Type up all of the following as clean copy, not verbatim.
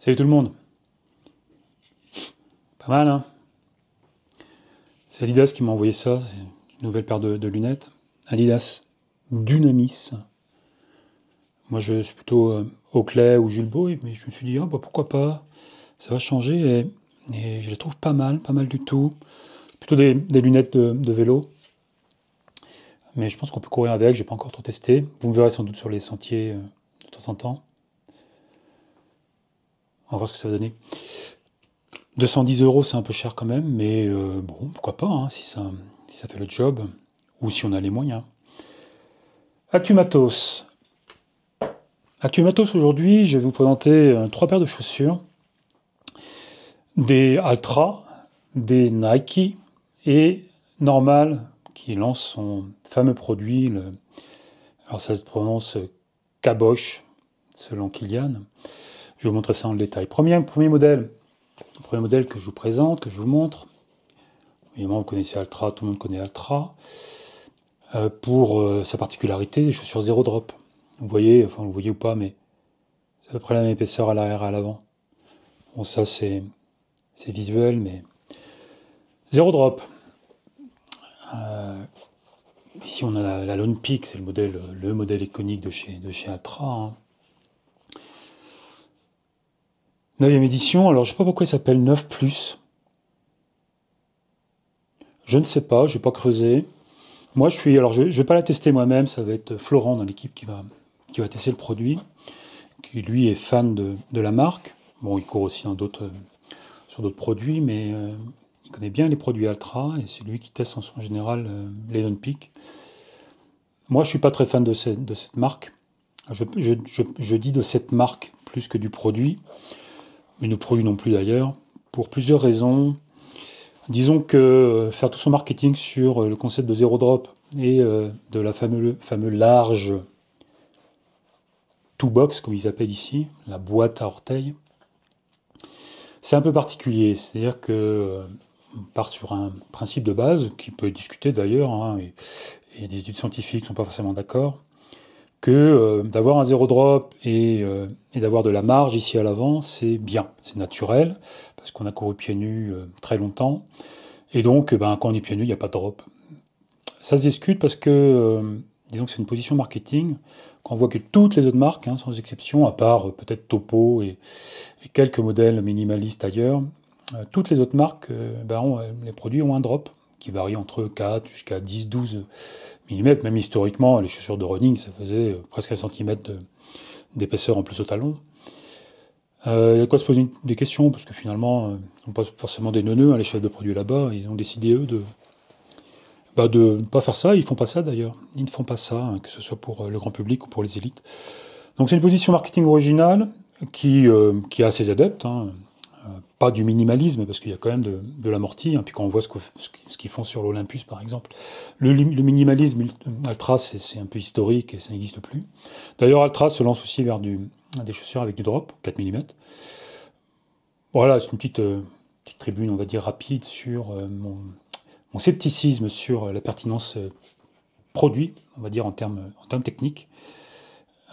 Salut tout le monde. Pas mal, hein? C'est Adidas qui m'a envoyé ça. C'est une nouvelle paire de lunettes. Adidas Dunamis. Moi, je suis plutôt Oakley ou Jules Boy, mais je me suis dit, bah, pourquoi pas? Ça va changer et je les trouve pas mal du tout. Plutôt des lunettes de vélo. Mais je pense qu'on peut courir avec, j'ai pas encore trop testé. Vous me verrez sans doute sur les sentiers de temps en temps. On va voir ce que ça va donner. 210 €, c'est un peu cher quand même, mais bon, pourquoi pas, hein, si ça fait le job, ou si on a les moyens. Actu Matos. Actu Matos, aujourd'hui, je vais vous présenter 3 paires de chaussures. Des Altra, des Nike et Normal, qui lance son fameux produit, alors ça se prononce Caboche, selon Kylian. Je vais vous montrer ça en détail. Premier modèle. Le premier modèle que je vous présente, que je vous montre. Évidemment, vous connaissez Altra, tout le monde connaît Altra. Pour sa particularité, des chaussures zéro drop. Vous voyez, enfin vous voyez ou pas, mais c'est à peu près la même épaisseur à l'arrière et à l'avant. Bon, ça c'est visuel, mais zéro drop. Ici on a la Lone Peak, c'est le modèle iconique de chez Altra. Hein. 9e édition, alors je ne sais pas pourquoi il s'appelle 9+. Je ne sais pas, je n'ai pas creusé. Moi je vais pas la tester moi-même, ça va être Florent dans l'équipe qui va tester le produit, qui lui est fan de la marque. Bon, il court aussi sur d'autres produits, mais il connaît bien les produits Altra, et c'est lui qui teste en général les Lone Peak. Moi je suis pas très fan de cette marque. Je dis de cette marque plus que du produit, mais le produit non plus d'ailleurs, pour plusieurs raisons. Disons que faire tout son marketing sur le concept de zéro drop et de la fameux large two box, comme ils appellent ici, la boîte à orteils, c'est un peu particulier. C'est-à-dire que on part sur un principe de base, qui peut être discuté d'ailleurs, hein, et des études scientifiques ne sont pas forcément d'accord, que d'avoir un zéro drop et d'avoir de la marge ici à l'avant, c'est bien, c'est naturel, parce qu'on a couru pieds nus très longtemps, et donc quand on est pieds nus, il n'y a pas de drop. Ça se discute parce que, disons que c'est une position marketing, quand on voit que toutes les autres marques, hein, sans exception, à part peut-être Topo et quelques modèles minimalistes ailleurs, toutes les autres marques, les produits ont un drop qui varie entre 4 jusqu'à 10-12 mm. Même historiquement, les chaussures de running, ça faisait presque 1 cm d'épaisseur en plus au talon. Il y a quoi se poser des questions, parce que finalement, ils n'ont pas forcément des neuneux, hein, les chefs de produits là-bas, ils ont décidé, eux, de ne pas faire ça. Ils font pas ça, d'ailleurs. Ils ne font pas ça, hein, que ce soit pour le grand public ou pour les élites. Donc c'est une position marketing originale qui a ses adeptes, hein. Pas du minimalisme, parce qu'il y a quand même de l'amorti, hein. Puis quand on voit ce qu'ils font sur l'Olympus, par exemple, le minimalisme Altra, c'est un peu historique et ça n'existe plus. D'ailleurs, Altra se lance aussi vers des chaussures avec du drop, 4 mm. Voilà, c'est une petite tribune, on va dire, rapide sur mon scepticisme sur la pertinence produit, on va dire, en termes techniques.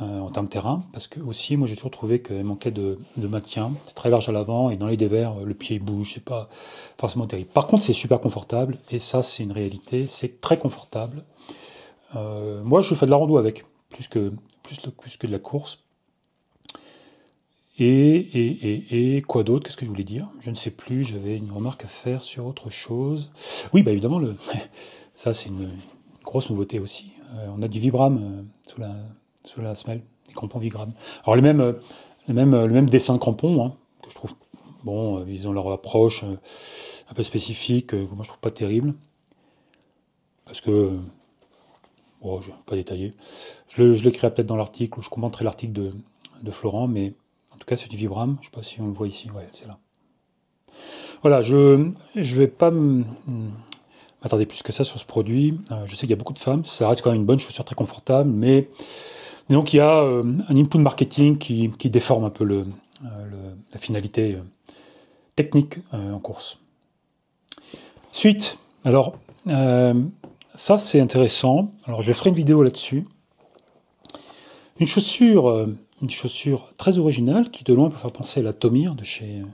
En termes terrain, parce que aussi, moi j'ai toujours trouvé qu'elle manquait de maintien. C'est très large à l'avant et dans les dévers, le pied bouge, c'est pas forcément terrible. Par contre, c'est super confortable et ça, c'est une réalité. C'est très confortable. Moi, je fais de la rando avec, plus que de la course. Et quoi d'autre? Qu'est-ce que je voulais dire? Je ne sais plus. J'avais une remarque à faire sur autre chose. Oui, évidemment, ça c'est une grosse nouveauté aussi. On a du Vibram sous la semelle, des crampons Vibram. Alors le même dessin de crampons, hein, que je trouve, bon, ils ont leur approche un peu spécifique, que moi je trouve pas terrible, parce que, bon, je vais pas détailler. Je l'écrirai peut-être dans l'article, ou je commenterai l'article de Florent, mais en tout cas c'est du Vibram, je sais pas si on le voit ici, ouais, c'est là. Voilà, je vais pas m'attarder plus que ça sur ce produit. Je sais qu'il y a beaucoup de femmes, ça reste quand même une bonne chaussure très confortable, mais donc il y a un input marketing qui déforme un peu la finalité technique en course. Suite, alors ça c'est intéressant, alors je ferai une vidéo là-dessus. Une chaussure très originale qui de loin peut faire penser à la Tomir de chez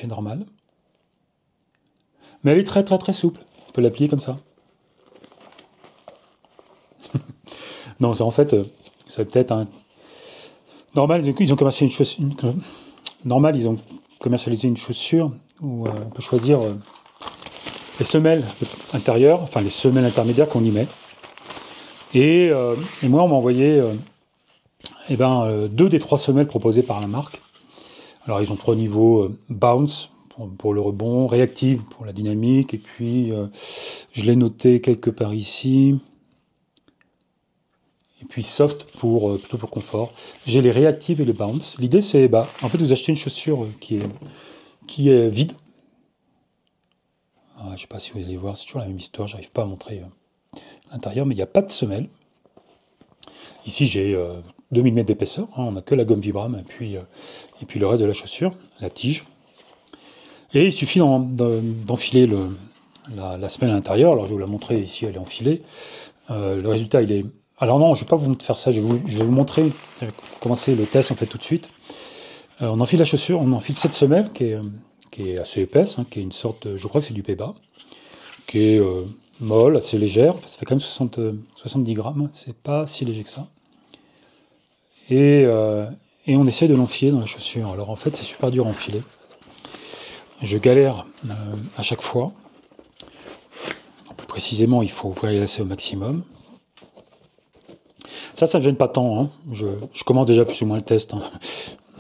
Normal. Mais elle est très très très souple. On peut l'appliquer comme ça. Non, c'est en fait, c'est peut-être un... Normal, ils ont commercialisé une chaussure... Normal, ils ont commercialisé une chaussure où on peut choisir les semelles intérieures, enfin les semelles intermédiaires qu'on y met. Et moi, on m'a envoyé deux des trois semelles proposées par la marque. Alors, ils ont trois niveaux, bounce pour le rebond, réactive pour la dynamique, et puis je l'ai noté quelque part ici, et puis soft plutôt pour confort. J'ai les réactives et les bounce. L'idée, c'est, en fait, vous achetez une chaussure qui est vide. Je ne sais pas si vous allez voir, c'est toujours la même histoire, j'arrive pas à montrer l'intérieur, mais il n'y a pas de semelle. Ici, j'ai 2 mm d'épaisseur, on n'a que la gomme Vibram et puis le reste de la chaussure, la tige. Et il suffit d'enfiler la semelle à l'intérieur. Alors, je vais vous la montrer ici, elle est enfilée. Le résultat, il est... Alors non, je ne vais pas vous faire ça, je vais vous montrer, je vais commencer le test en fait tout de suite. On enfile la chaussure, on enfile cette semelle qui est assez épaisse, qui est une sorte, je crois que c'est du Péba, qui est molle, assez légère, ça fait quand même 70 grammes, c'est pas si léger que ça. Et on essaye de l'enfiler dans la chaussure. Alors en fait, c'est super dur à enfiler. Je galère à chaque fois. Plus précisément, il faut y laisser au maximum. Ça ne me gêne pas tant. Je commence déjà plus ou moins le test.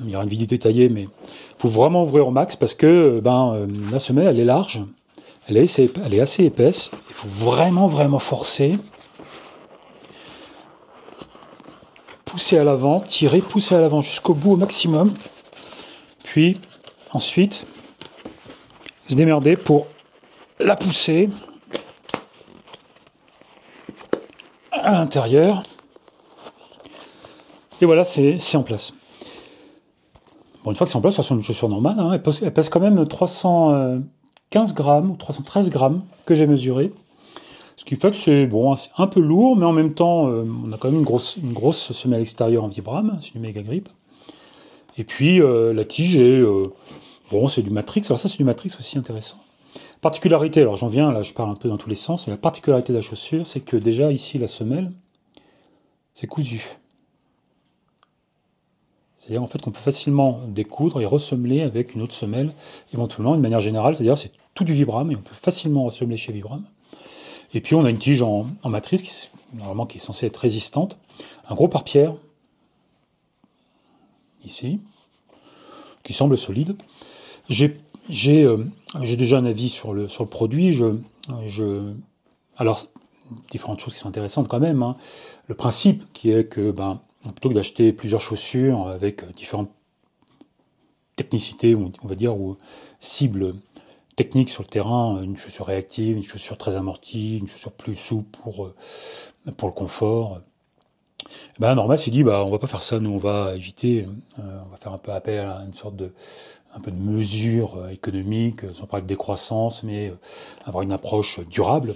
Il y aura une vidéo détaillée, mais il faut vraiment ouvrir au max parce que la semelle, elle est large, elle est assez épaisse. Il faut vraiment, vraiment forcer. Pousser à l'avant, tirer, pousser à l'avant jusqu'au bout au maximum. Puis, ensuite, se démerder pour la pousser à l'intérieur. Et voilà, c'est en place. Bon, une fois que c'est en place, ça sont une chaussure normale. Elle pèse quand même 315 grammes ou 313 grammes que j'ai mesuré. Ce qui fait que c'est un peu lourd, mais en même temps, on a quand même une grosse semelle extérieure en Vibram, c'est du Mega Grip. Et puis, la tige est... c'est du Matrix. Alors ça, c'est du Matrix aussi intéressant. Particularité, alors j'en viens, là je parle un peu dans tous les sens, mais la particularité de la chaussure, c'est que déjà ici, la semelle, c'est cousu. C'est-à-dire en fait qu'on peut facilement découdre et ressemeler avec une autre semelle, éventuellement, d'une manière générale, c'est-à-dire c'est tout du Vibram, et on peut facilement ressemeler chez Vibram. Et puis on a une tige en matrice, normalement qui est censée être résistante, un gros pare-pierre, ici, qui semble solide. J'ai déjà un avis sur le produit. Alors, différentes choses qui sont intéressantes quand même. Le principe qui est que, plutôt que d'acheter plusieurs chaussures avec différentes technicités, on va dire, ou cibles techniques sur le terrain, une chaussure réactive, une chaussure très amortie, une chaussure plus souple pour le confort. Normal s'est dit, on va pas faire ça, nous on va éviter, on va faire un peu appel à une sorte un peu de mesure économique, sans parler de décroissance, mais avoir une approche durable,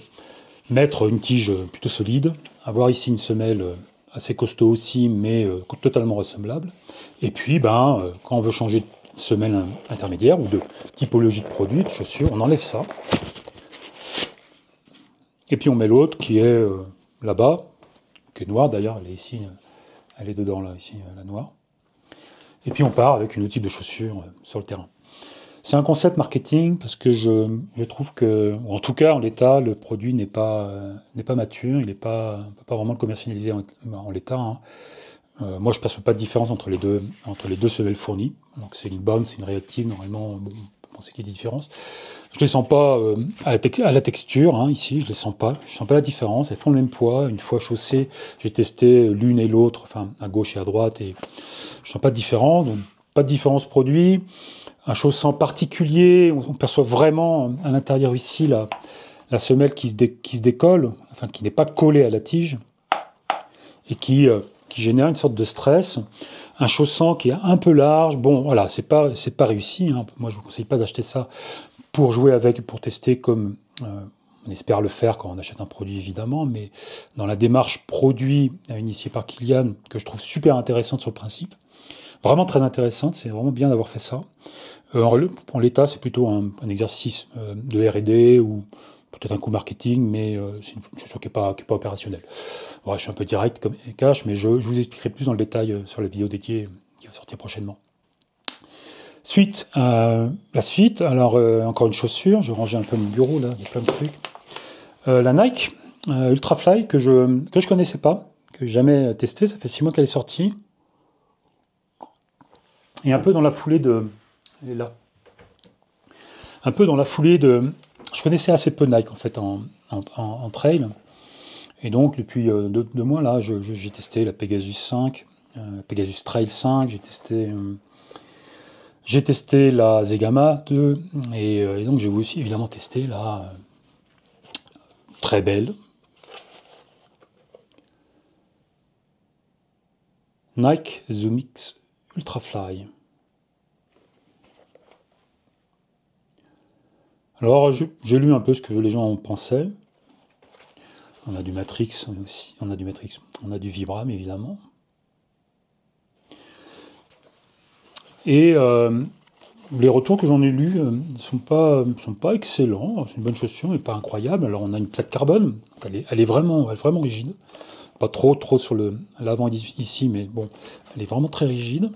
mettre une tige plutôt solide, avoir ici une semelle assez costaud aussi, mais totalement ressemblable, et puis quand on veut changer de semelle intermédiaire ou de typologie de produit, de chaussures, on enlève ça, et puis on met l'autre qui est là-bas, qui est noire d'ailleurs, elle est ici, elle est dedans là, ici, la noire. Et puis on part avec une autre type de chaussures sur le terrain. C'est un concept marketing parce que je trouve que, en tout cas en l'état, le produit n'est pas mature, on ne peut pas vraiment le commercialiser en l'état. Moi je ne perçois pas de différence entre les deux semelles fournies. Donc c'est une bonne, c'est une réactive, normalement on peut penser qu'il y a des différences. Je ne les sens pas à la texture, ici, je ne les sens pas. Je ne sens pas la différence, elles font le même poids. Une fois chaussées, j'ai testé l'une et l'autre, enfin à gauche et à droite, et je ne sens pas de différence. Donc, pas de différence produit. Un chaussant particulier, on perçoit vraiment à l'intérieur ici la semelle qui se décolle, enfin qui n'est pas collée à la tige, et qui génère une sorte de stress. Un chaussant qui est un peu large, voilà, c'est pas réussi. Moi je ne vous conseille pas d'acheter ça pour jouer avec, pour tester comme On espère le faire quand on achète un produit, évidemment, mais dans la démarche produit initiée par Kylian, que je trouve super intéressante sur le principe, vraiment très intéressante, c'est vraiment bien d'avoir fait ça. En l'état, c'est plutôt un exercice de R&D ou peut-être un coup marketing, mais c'est une chaussure qui n'est pas opérationnelle. Voilà, je suis un peu direct comme cash, mais je vous expliquerai plus dans le détail sur la vidéo dédiée qui va sortir prochainement. La suite, alors encore une chaussure, je vais ranger un peu mon bureau là, il y a plein de trucs. La Nike Ultrafly que je connaissais pas, que j'ai jamais testé, ça fait 6 mois qu'elle est sortie. Et un peu dans la foulée de... Elle est là. Un peu dans la foulée de... Je connaissais assez peu Nike en fait en trail. Et donc depuis 2 mois là, j'ai testé la Pegasus 5, Pegasus Trail 5, j'ai testé la Zegama 2, et donc j'ai aussi évidemment testé la très belle Nike Zoom X Ultrafly. Alors j'ai lu un peu ce que les gens en pensaient. On a du Matrix aussi, on a du Vibram évidemment. Et les retours que j'en ai lus ne sont pas excellents. C'est une bonne chaussure, mais pas incroyable. Alors on a une plaque carbone, donc elle est vraiment rigide. Pas trop sur l'avant ici, mais bon, elle est vraiment très rigide.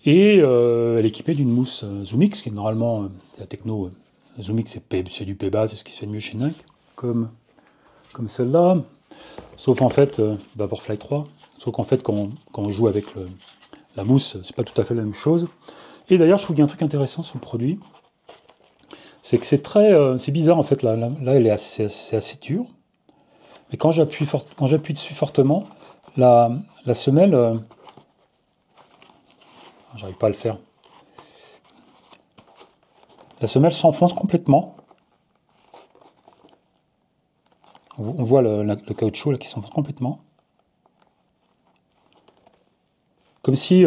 Et elle est équipée d'une mousse Zoom X, qui est normalement la techno Zoom X, c'est du P-Base, c'est ce qui se fait de mieux chez Nike, comme celle-là. Sauf en fait, Vaporfly 3, sauf qu'en fait, quand on joue avec la mousse, c'est pas tout à fait la même chose. Et d'ailleurs, je trouve qu'il y a un truc intéressant sur le produit, c'est que c'est bizarre en fait, là elle est c'est assez dur. Mais quand j'appuie dessus fortement, la semelle, j'arrive pas à le faire. La semelle s'enfonce complètement. On voit le caoutchouc là, qui s'enfonce complètement. Comme s'il y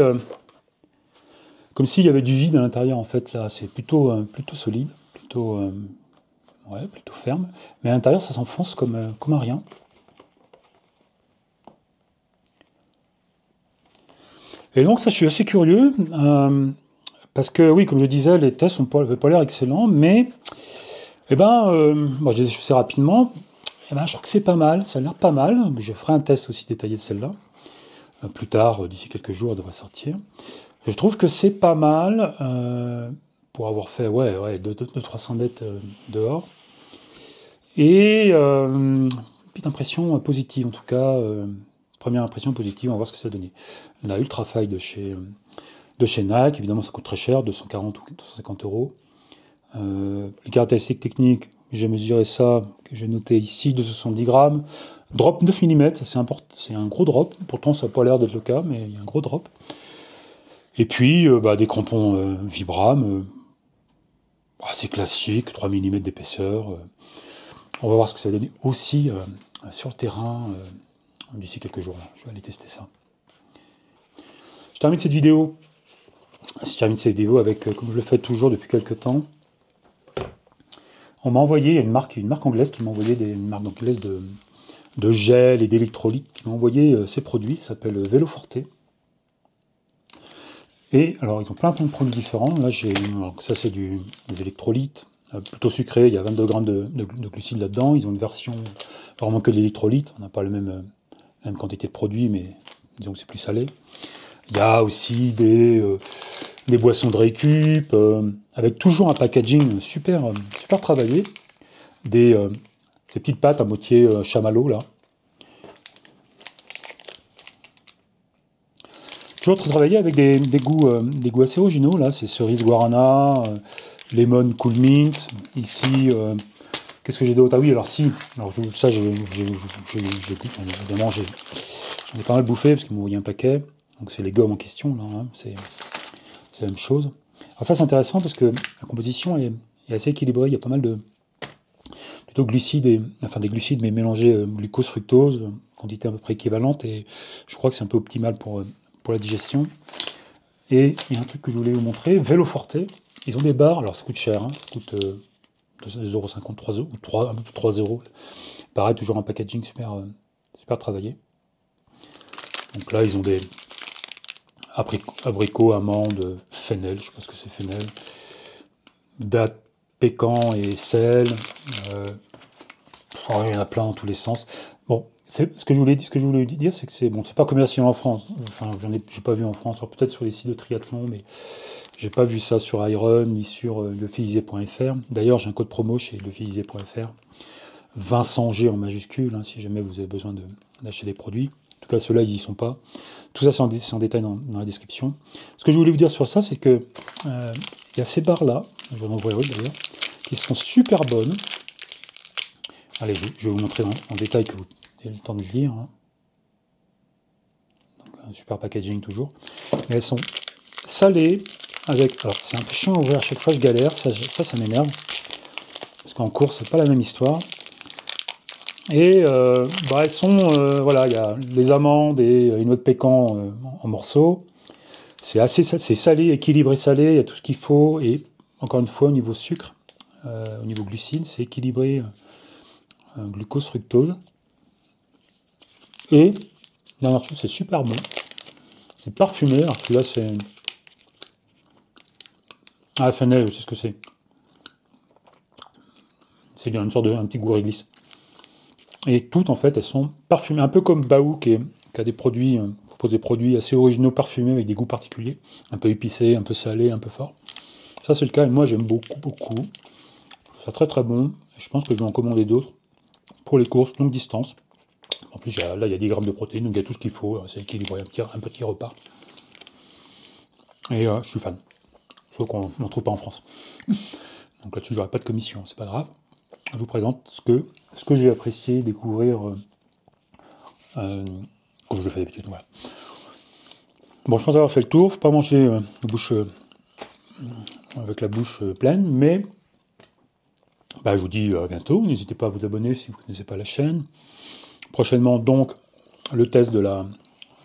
avait du vide à l'intérieur en fait. Là, c'est plutôt solide, plutôt ferme. Mais à l'intérieur, ça s'enfonce comme un rien. Et donc ça, je suis assez curieux, parce que oui, comme je disais, les tests n'avaient pas l'air excellents, mais je les ai chaussés rapidement, je trouve que c'est pas mal, ça a l'air pas mal. Je ferai un test aussi détaillé de celle-là, plus tard, d'ici quelques jours, elle devrait sortir. Je trouve que c'est pas mal, pour avoir fait 200-300 mètres dehors. Et petite impression positive, en tout cas, première impression positive, on va voir ce que ça va donner. La Ultrafly de chez Nike, évidemment ça coûte très cher, 240 ou 250 euros. Les caractéristiques techniques, j'ai mesuré ça, que j'ai noté ici, 270 grammes. Drop 9 mm, c'est un gros drop, pourtant ça n'a pas l'air d'être le cas, mais il y a un gros drop. Et puis des crampons Vibram, assez classiques, 3 mm d'épaisseur. On va voir ce que ça va donner aussi sur le terrain d'ici quelques jours. Je vais aller tester ça. Je termine cette vidéo avec, comme je le fais toujours depuis quelques temps, on m'a envoyé, il y a une marque anglaise qui m'a envoyé une marque anglaise de gel et d'électrolytes, qui m'a envoyé ces produits, ça s'appelle Veloforte. Et alors ils ont plein de produits différents. Là ça c'est des électrolytes, plutôt sucré, il y a 22 grammes de glucides là-dedans. Ils ont une version vraiment que de l'électrolyte, on n'a pas la même quantité de produits, mais disons que c'est plus salé. Il y a aussi des boissons de récup, avec toujours un packaging super travaillé. Ces petites pâtes à moitié chamallow là. Toujours très travaillé avec des goûts assez originaux là. C'est cerise guarana, lemon cool mint. Ici, qu'est-ce que j'ai d'autre? Ah oui, alors si. Alors ça, évidemment, j'en ai pas mal bouffé parce qu'ils m'ont envoyé un paquet. Donc c'est les gommes en question là. Hein, c'est la même chose. Alors ça c'est intéressant parce que la composition est assez équilibrée. Il y a pas mal de plutôt glucides des glucides mais mélangés glucose fructose, quantité à peu près équivalente, et je crois que c'est un peu optimal pour la digestion. Et il y a un truc que je voulais vous montrer, Veloforte. Ils ont des barres, alors ça coûte cher, hein, ça coûte 2,50 €, 3 €, ou 3, un peu plus de 3 €. Pareil, toujours un packaging super, super travaillé. Donc là, ils ont des abricots, amandes, fennel, je sais pas ce que c'est fennel, dattes, pécan et sel. Il y en a plein dans tous les sens. Bon, ce que je voulais dire, c'est que c'est bon, c'est pas commercial en France. Enfin, j'ai pas vu en France, peut-être sur les sites de triathlon, mais j'ai pas vu ça sur Iron ni sur lefilisier.fr. D'ailleurs, j'ai un code promo chez lefilisier.fr, Vincent G en majuscule, hein, si jamais vous avez besoin d'acheter des produits. En tout cas, ceux-là, ils y sont pas. Tout ça, c'est en détail dans la description. Ce que je voulais vous dire sur ça, c'est que il y a ces barres-là, je vais en ouvrir une d'ailleurs, qui sont super bonnes. Allez, je vais vous montrer en détail que vous ayez le temps de lire. Hein. Donc, un super packaging toujours. Mais elles sont salées avec... Alors, c'est un peu chiant à ouvrir à chaque fois, je galère, ça m'énerve. Parce qu'en cours, c'est pas la même histoire. Et elles sont... voilà, il y a des amandes et une noix de pécan en morceaux. C'est salé, équilibré salé, il y a tout ce qu'il faut. Et encore une fois, au niveau sucre, au niveau glucides, c'est équilibré... glucose, fructose. Et, dernière chose, c'est super bon. C'est parfumé. Alors celui-là, c'est... Ah, fennel, je sais ce que c'est. C'est une sorte un petit goût réglisse. Et toutes, en fait, elles sont parfumées. Un peu comme Baou, qui a des produits, propose des produits assez originaux, parfumés, avec des goûts particuliers. Un peu épicés, un peu salés, un peu forts. Ça, c'est le cas. Et moi, j'aime beaucoup, beaucoup. Je trouve ça très, très bon. Je pense que je vais en commander d'autres pour les courses longue distance. En plus, là, il y a 10 grammes de protéines, donc il y a tout ce qu'il faut. C'est équilibré, un petit repas. Et je suis fan. Sauf qu'on n'en trouve pas en France. Donc là-dessus, j'aurai pas de commission, c'est pas grave. Je vous présente ce que j'ai apprécié découvrir comme je le fais d'habitude. Voilà. Bon, je pense avoir fait le tour. Faut pas manger avec la bouche pleine, mais je vous dis à bientôt. N'hésitez pas à vous abonner si vous ne connaissez pas la chaîne. Prochainement, donc, le test de la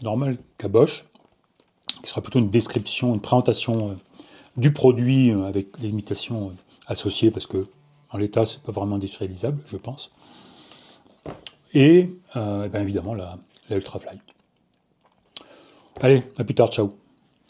normale caboche, qui sera plutôt une description, une présentation du produit avec les limitations associées, parce que en l'état, c'est pas vraiment industrialisable, je pense. Et évidemment, la Ultrafly. Allez, à plus tard, ciao.